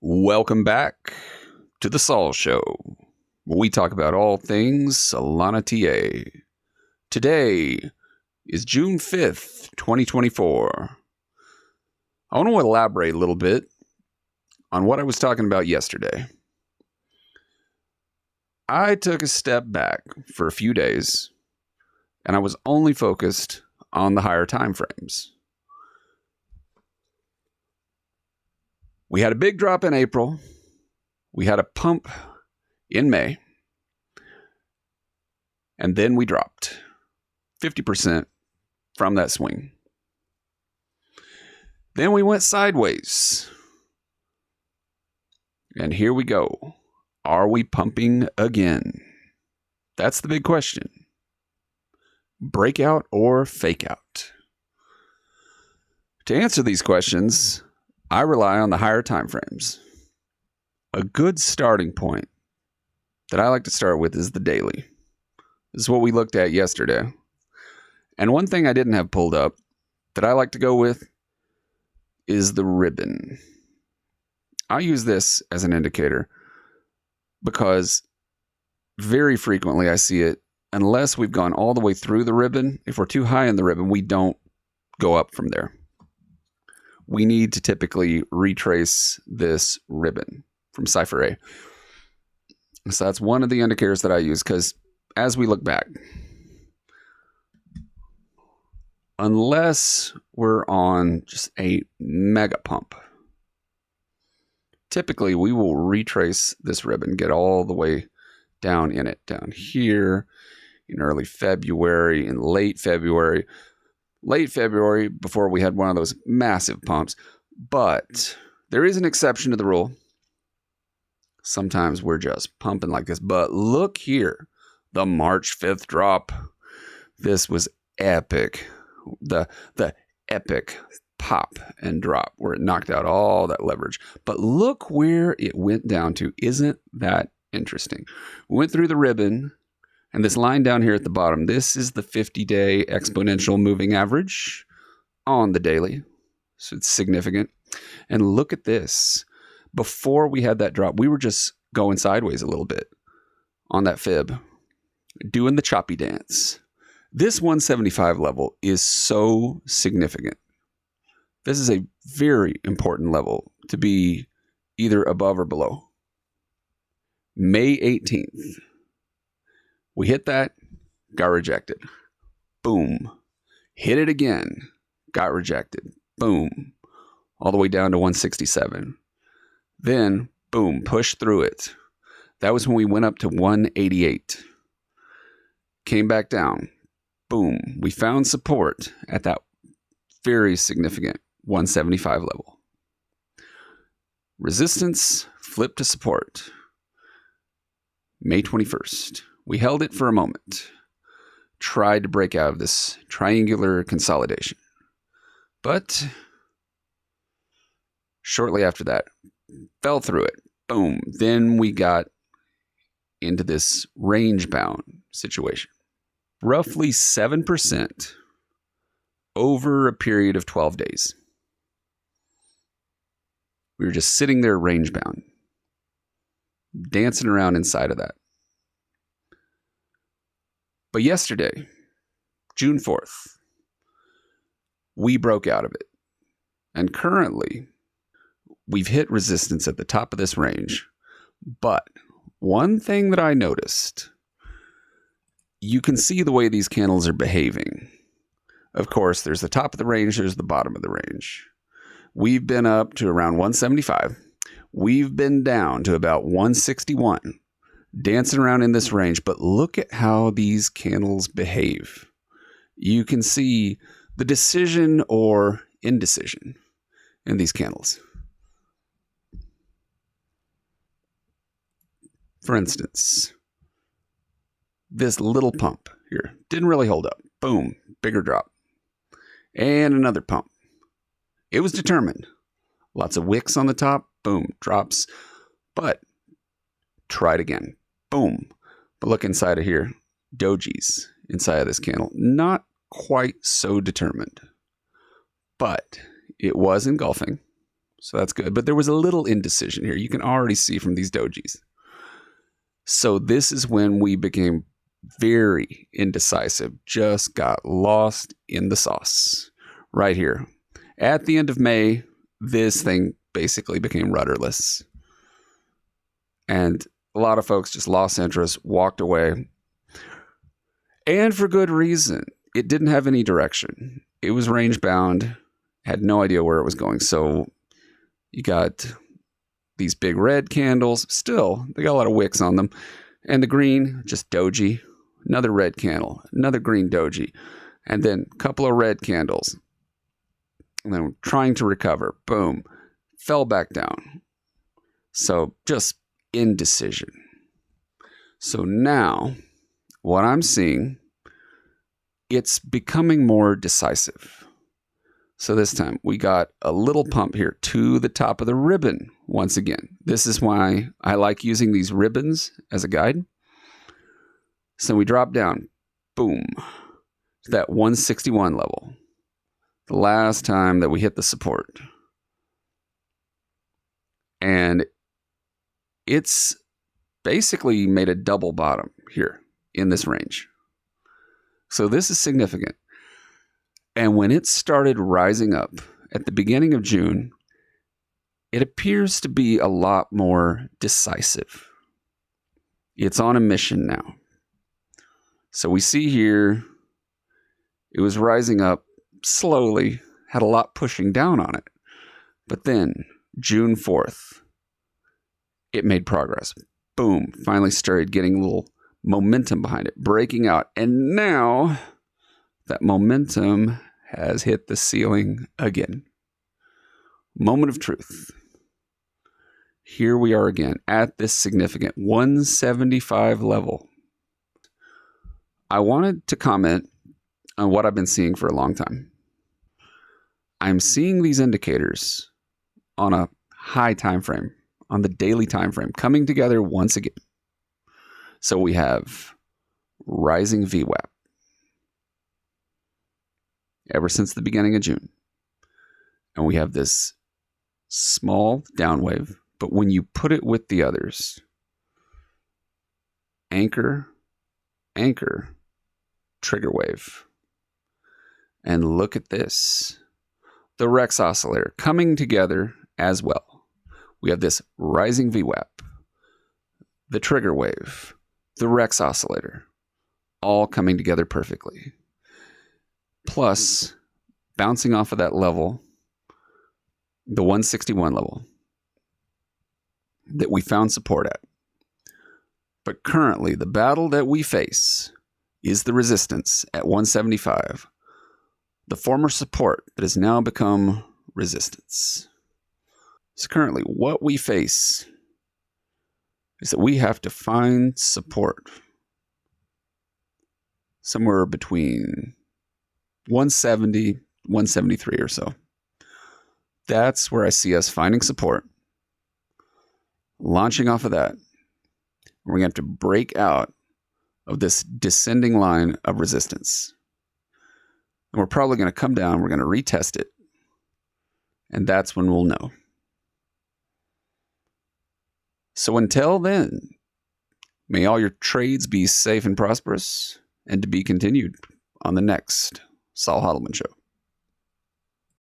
Welcome back to the Sol Show, where we talk about all things Solana TA. Today is June 5th, 2024. I want to elaborate a little bit on what I was talking about yesterday. I took a step back for a few days, and I was only focused on the higher time frames. We had a big drop in April. We had a pump in May. And then we dropped 50% from that swing. Then we went sideways. And here we go. Are we pumping again? That's the big question. Breakout or fake out? To answer these questions, I rely on the higher time frames. A good starting point that I like to start with is the daily. This is what we looked at yesterday. And one thing I didn't have pulled up that I like to go with is the ribbon. I use this as an indicator because very frequently I see it, unless we've gone all the way through the ribbon. If we're too high in the ribbon, we don't go up from there. We need to typically retrace this ribbon from cipher A. So that's one of the indicators that I use, because as we look back, unless we're on just a mega pump, typically we will retrace this ribbon, get all the way down in it, down here in early February, in late February, before we had one of those massive pumps. But there is an exception to the rule. Sometimes we're just pumping like this. But look here, the March 5th drop. This was epic. The epic pop and drop where it knocked out all that leverage. But look where it went down to. Isn't that interesting? We went through the ribbon. And this line down here at the bottom, this is the 50-day exponential moving average on the daily. So it's significant. And look at this. Before we had that drop, we were just going sideways a little bit on that fib, doing the choppy dance. This 175 level is so significant. This is a very important level to be either above or below. May 18th. We hit that, got rejected. Boom. Hit it again, got rejected. Boom. All the way down to 167. Then, boom, pushed through it. That was when we went up to 188. Came back down. Boom. We found support at that very significant 175 level. Resistance flipped to support. May 21st. We held it for a moment, tried to break out of this triangular consolidation. But shortly after that, fell through it. Boom. Then we got into this range-bound situation. Roughly 7% over a period of 12 days. We were just sitting there range-bound, dancing around inside of that. But yesterday, June 4th, we broke out of it. And currently, we've hit resistance at the top of this range. But one thing that I noticed, you can see the way these candles are behaving. Of course, there's the top of the range, there's the bottom of the range. We've been up to around 175. We've been down to about 161. Dancing around in this range, but look at how these candles behave. You can see the decision or indecision in these candles. For instance, this little pump here didn't really hold up. Boom, bigger drop. And another pump. It was determined. Lots of wicks on the top. Boom, drops. But tried again. Boom. But look inside of here. Dojis inside of this candle. Not quite so determined. But it was engulfing. So that's good. But there was a little indecision here. You can already see from these dojis. So this is when we became very indecisive, just got lost in the sauce right here. At the end of May, this thing basically became rudderless. And a lot of folks just lost interest, walked away. And for good reason. It didn't have any direction. It was range bound, had no idea where it was going. So you got these big red candles. Still, they got a lot of wicks on them. And the green, just doji. Another red candle, another green doji. And then a couple of red candles. And then trying to recover. Boom. Fell back down. So just indecision. So now, what I'm seeing, it's becoming more decisive. So this time, we got a little pump here to the top of the ribbon once again. This is why I like using these ribbons as a guide. So we drop down, boom, to that 161 level. The last time that we hit the support. And it's basically made a double bottom here in this range. So this is significant. And when it started rising up at the beginning of June, it appears to be a lot more decisive. It's on a mission now. So we see here, it was rising up slowly, had a lot pushing down on it. But then, June 4th, it made progress. Boom, finally started getting a little momentum behind it, breaking out. And now, that momentum has hit the ceiling again. Moment of truth. Here we are again at this significant 175 level. I wanted to comment on what I've been seeing for a long time. I'm seeing these indicators on a high time frame, on the daily time frame, coming together once again. So we have rising VWAP ever since the beginning of June. And we have this small down wave, but when you put it with the others, anchor, trigger wave. And look at this. The Rex oscillator coming together as well. We have this rising VWAP, the trigger wave, the Rex oscillator, all coming together perfectly. Plus, bouncing off of that level, the 161 level that we found support at. But currently, the battle that we face is the resistance at 175, the former support that has now become resistance. So currently, what we face is that we have to find support somewhere between 170, 173 or so. That's where I see us finding support, launching off of that. We're going to have to break out of this descending line of resistance. And we're probably going to come down, we're going to retest it, and that's when we'll know. So until then, may all your trades be safe and prosperous, and to be continued on the next Saul Hodelman Show.